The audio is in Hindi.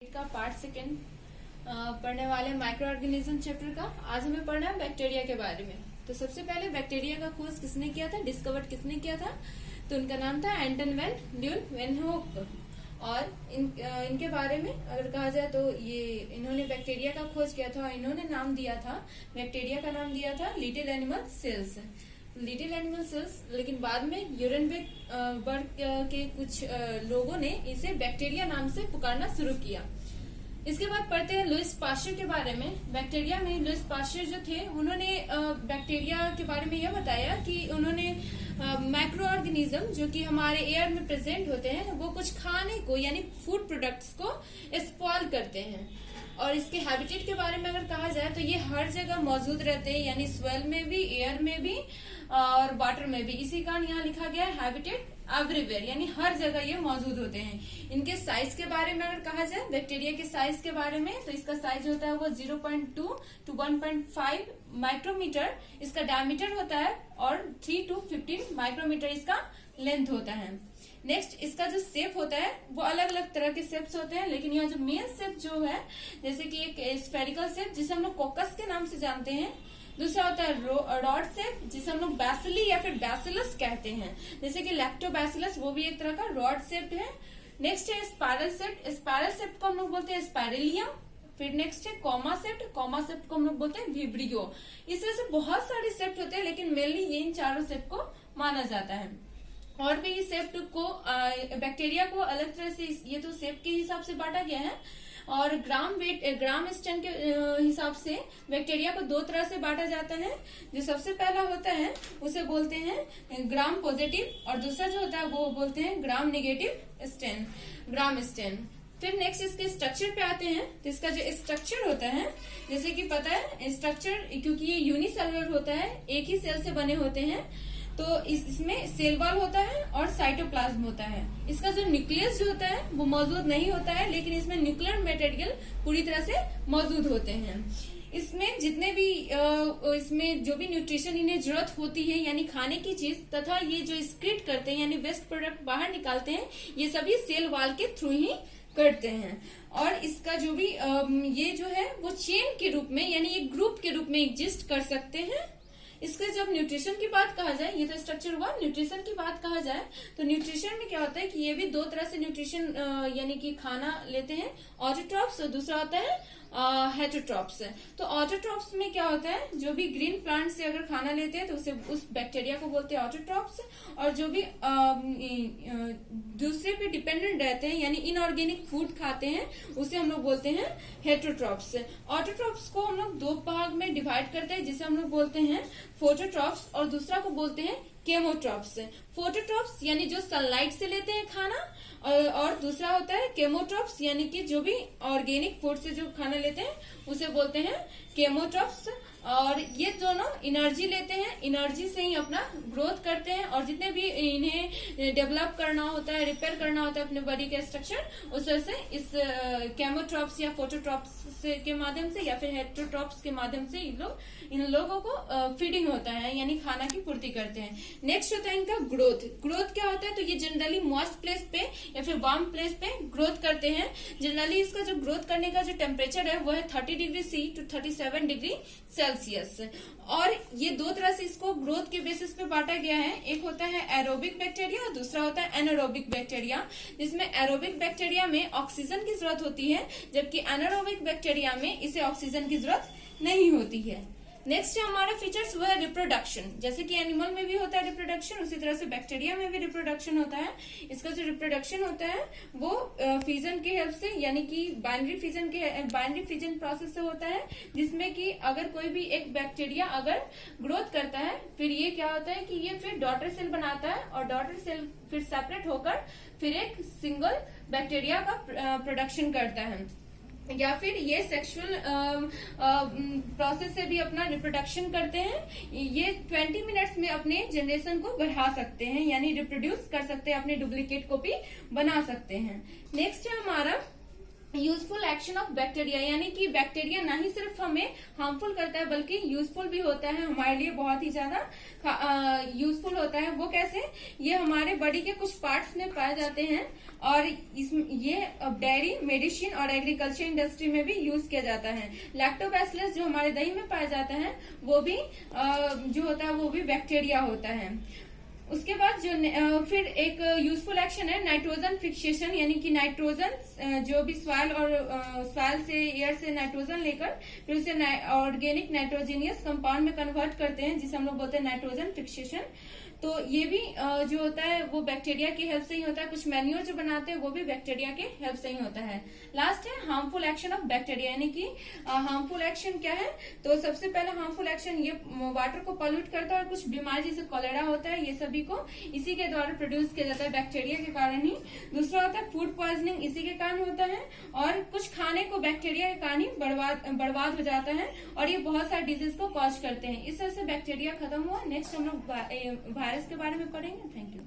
का पार्ट सेकेंड पढ़ने वाले माइक्रो ऑर्गेनिज्म चैप्टर का। आज हमें पढ़ना है बैक्टीरिया के बारे में। तो सबसे पहले बैक्टीरिया का खोज किसने किया था, डिस्कवर किसने किया था? तो उनका नाम था एंटन वैन ल्यूवेनहोक। और इनके बारे में अगर कहा जाए तो ये इन्होंने बैक्टीरिया का खोज किया था और इन्होंने नाम दिया था, बैक्टीरिया का नाम दिया था little animal cells. Little animal cells, लेकिन बाद में यूरेनबर्ग के कुछ लोगों ने इसे बैक्टीरिया नाम से पुकारना शुरू किया। इसके बाद पढ़ते हैं लुईस पाश्चर के बारे में। बैक्टीरिया में लुईस पाश्चर जो थे, उन्होंने बैक्टीरिया के बारे में यह बताया कि उन्होंने माइक्रो ऑर्गेनिज्म जो कि हमारे एयर में प्रेजेंट होते हैं, वो कुछ खाने को यानी फूड प्रोडक्ट्स को स्पॉइल करते हैं। और इसके हैबिटेट के बारे में अगर कहा जाए तो ये हर जगह मौजूद रहते हैं, यानी स्वेल में भी, एयर में भी और वाटर में भी। इसी कारण यहाँ लिखा गया है हैबिटेट एवरीवेयर, यानी हर जगह ये मौजूद होते हैं। इनके साइज के बारे में अगर कहा जाए, बैक्टीरिया के साइज के बारे में, तो इसका साइज होता है वो 0.2 to 1.5 माइक्रोमीटर इसका डायमीटर होता है और 3 to 15 माइक्रोमीटर इसका लेंथ होता है। नेक्स्ट, इसका जो शेप होता है वो अलग अलग तरह के शेप्स होते हैं, लेकिन यहाँ जो मेन शेप जो है, जैसे कि एक स्फेरिकल शेप जिसे हम लोग कोकस के नाम से जानते हैं। दूसरा होता है रॉड शेप जिसे हम लोग बैसिली या फिर बैसिलस कहते हैं, जैसे कि लैक्टोबैसिलस, वो भी एक तरह का रॉड शेप है। नेक्स्ट है स्पाइरल शेप। स्पाइरल शेप को हम लोग बोलते हैं स्पाइरेलिया। फिर नेक्स्ट है कॉमा शेप। कॉमा शेप को हम लोग बोलते हैं विब्रियो। इस तरह से बहुत सारे शेप होते हैं, लेकिन मेनली ये इन चारों शेप को माना जाता है। और भी इस शेप को बैक्टीरिया को अलग तरह से, ये तो शेप के हिसाब से बांटा गया है। और ग्राम स्टेन के हिसाब से बैक्टीरिया को दो तरह से बांटा जाता है। जो सबसे पहला होता है उसे बोलते हैं ग्राम पॉजिटिव, और दूसरा जो होता है वो बोलते हैं ग्राम नेगेटिव स्टेन, ग्राम स्टेन। फिर नेक्स्ट इसके स्ट्रक्चर पे आते हैं। तो इसका जो स्ट्रक्चर होता है, जैसे कि पता है स्ट्रक्चर, क्योंकि ये यूनिसेलुलर होता है, एक ही सेल से बने होते हैं, तो इसमें सेल वॉल होता है और साइटोप्लाज्म होता है। इसका जो न्यूक्लियस जो होता है वो मौजूद नहीं होता है, लेकिन इसमें न्यूक्लियर मटेरियल पूरी तरह से मौजूद होते हैं। इसमें जितने भी इसमें जो भी न्यूट्रिशन इन्हें जरूरत होती है, यानी खाने की चीज, तथा ये जो एक्सक्रीट करते हैं यानी वेस्ट प्रोडक्ट बाहर निकालते हैं, ये सभी सेल वॉल के थ्रू ही करते हैं। और इसका जो भी ये जो है वो चेन के रूप में, यानी एक ग्रुप के रूप में एग्जिस्ट कर सकते हैं। इसके जब न्यूट्रिशन की बात कहा जाए, ये तो स्ट्रक्चर हुआ, न्यूट्रिशन की बात कहा जाए तो न्यूट्रिशन में क्या होता है कि ये भी दो तरह से न्यूट्रिशन यानी कि खाना लेते हैं, ऑटोट्रॉप्स, और दूसरा होता है हेटरोट्रॉप्स। तो ऑटोट्रॉप्स में क्या होता है, जो भी ग्रीन प्लांट से अगर खाना लेते हैं तो उसे उस बैक्टीरिया को बोलते हैं ऑटोट्रॉप्स। और जो भी दूसरे पे डिपेंडेंट रहते हैं यानी इनऑर्गेनिक फूड खाते हैं, उसे हम लोग बोलते हैं हेटरोट्रॉप्स। ऑटोट्रॉप्स को हम लोग दो भाग में डिवाइड करते हैं, जिसे हम लोग बोलते हैं फोटोट्रॉप्स, और दूसरा को बोलते हैं केमोट्रॉप्स। फोटोट्रॉप्स यानी जो सनलाइट से लेते हैं खाना, और दूसरा होता है केमोट्रॉप्स, यानी कि जो भी ऑर्गेनिक फूड से जो खाना लेते हैं उसे बोलते हैं केमोट्रॉप्स। और ये दोनों एनर्जी लेते हैं, एनर्जी से ही अपना ग्रोथ करते हैं, और जितने भी इन्हें डेवलप करना होता है, रिपेयर करना होता है अपने बॉडी के स्ट्रक्चर, उस वजह से इस केमोट्रॉप्स या फोटोट्रॉप्स के माध्यम से या फिर हेटरोट्रॉप्स के माध्यम से इन लोगों को फीडिंग होता है, यानी खाना की पूर्ति करते हैं। नेक्स्ट होता है इनका ग्रोथ। ग्रोथ क्या होता है, तो ये जनरली मॉइस्ट प्लेस पे या फिर वार्म प्लेस पे ग्रोथ करते हैं। जनरली इसका जो ग्रोथ करने का जो टेम्परेचर है वो है 30 degree C to 37 degree Celsius. और ये दो तरह से इसको ग्रोथ के बेसिस पे बांटा गया है। एक होता है एरोबिक बैक्टीरिया और दूसरा होता है एनारोबिक बैक्टीरिया, जिसमें एरोबिक बैक्टीरिया में ऑक्सीजन की जरूरत होती है, जबकि एनारोबिक बैक्टीरिया में इसे ऑक्सीजन की जरूरत नहीं होती है। नेक्स्ट है हमारा फीचर्स, वो है रिप्रोडक्शन। जैसे कि एनिमल में भी होता है रिप्रोडक्शन, उसी तरह से बैक्टीरिया में भी रिप्रोडक्शन होता है। इसका जो रिप्रोडक्शन होता है वो फिजन के हेल्प से, यानी कि बाइनरी फिजन प्रोसेस से होता है, जिसमें कि अगर कोई भी एक बैक्टीरिया अगर ग्रोथ करता है, फिर ये क्या होता है कि ये फिर डॉटर सेल बनाता है, और डॉटर सेल फिर सेपरेट होकर फिर एक सिंगल बैक्टीरिया का प्रोडक्शन करता है। या फिर ये सेक्सुअल प्रोसेस से भी अपना रिप्रोडक्शन करते हैं। ये 20 मिनट्स में अपने जनरेशन को बढ़ा सकते हैं, यानी रिप्रोड्यूस कर सकते हैं, अपने डुप्लीकेट कॉपी बना सकते हैं। नेक्स्ट है हमारा यूजफुल एक्शन ऑफ बैक्टीरिया, यानी कि बैक्टीरिया ना ही सिर्फ हमें हार्मफुल करता है बल्कि यूजफुल भी होता है, हमारे लिए बहुत ही ज्यादा यूजफुल होता है। वो कैसे? ये हमारे बॉडी के कुछ पार्ट्स में पाए जाते हैं और ये डेयरी, मेडिसिन और एग्रीकल्चर इंडस्ट्री में भी यूज किया जाता है। लैक्टोबैसिलस जो हमारे दही में पाया जाता है वो भी जो होता है वो भी बैक्टीरिया होता है। उसके बाद जो फिर एक यूजफुल एक्शन है नाइट्रोजन फिक्सेशन, यानी कि नाइट्रोजन जो भी सॉइल और सॉइल से, एयर से नाइट्रोजन लेकर फिर उसे ऑर्गेनिक नाइट्रोजीनियस कंपाउंड में कन्वर्ट करते हैं, जिसे हम लोग बोलते हैं नाइट्रोजन फिक्सेशन। तो ये भी जो होता है वो बैक्टीरिया की हेल्प से ही होता है। कुछ मैन्योर जो बनाते हैं वो भी बैक्टीरिया के हेल्प से ही होता है। लास्ट है हार्मफुल एक्शन ऑफ बैक्टीरिया, यानी कि हार्मफुल एक्शन क्या है? तो सबसे पहला हार्मफुल एक्शन, ये वाटर को पॉल्यूट करता है और कुछ बीमारी जैसे कॉलेरा होता है, ये सभी को इसी के द्वारा प्रोड्यूस किया जाता है, बैक्टीरिया के कारण ही। दूसरा होता है फूड पॉइजनिंग, इसी के कारण होता है। और कुछ खाने को बैक्टीरिया के कारण ही बर्बाद हो जाता है और ये बहुत सारे डिजीज को कॉज करते हैं। इस तरह से बैक्टीरिया खत्म हुआ। नेक्स्ट हम लोग वायरस के बारे में पढ़ेंगे। Thank you.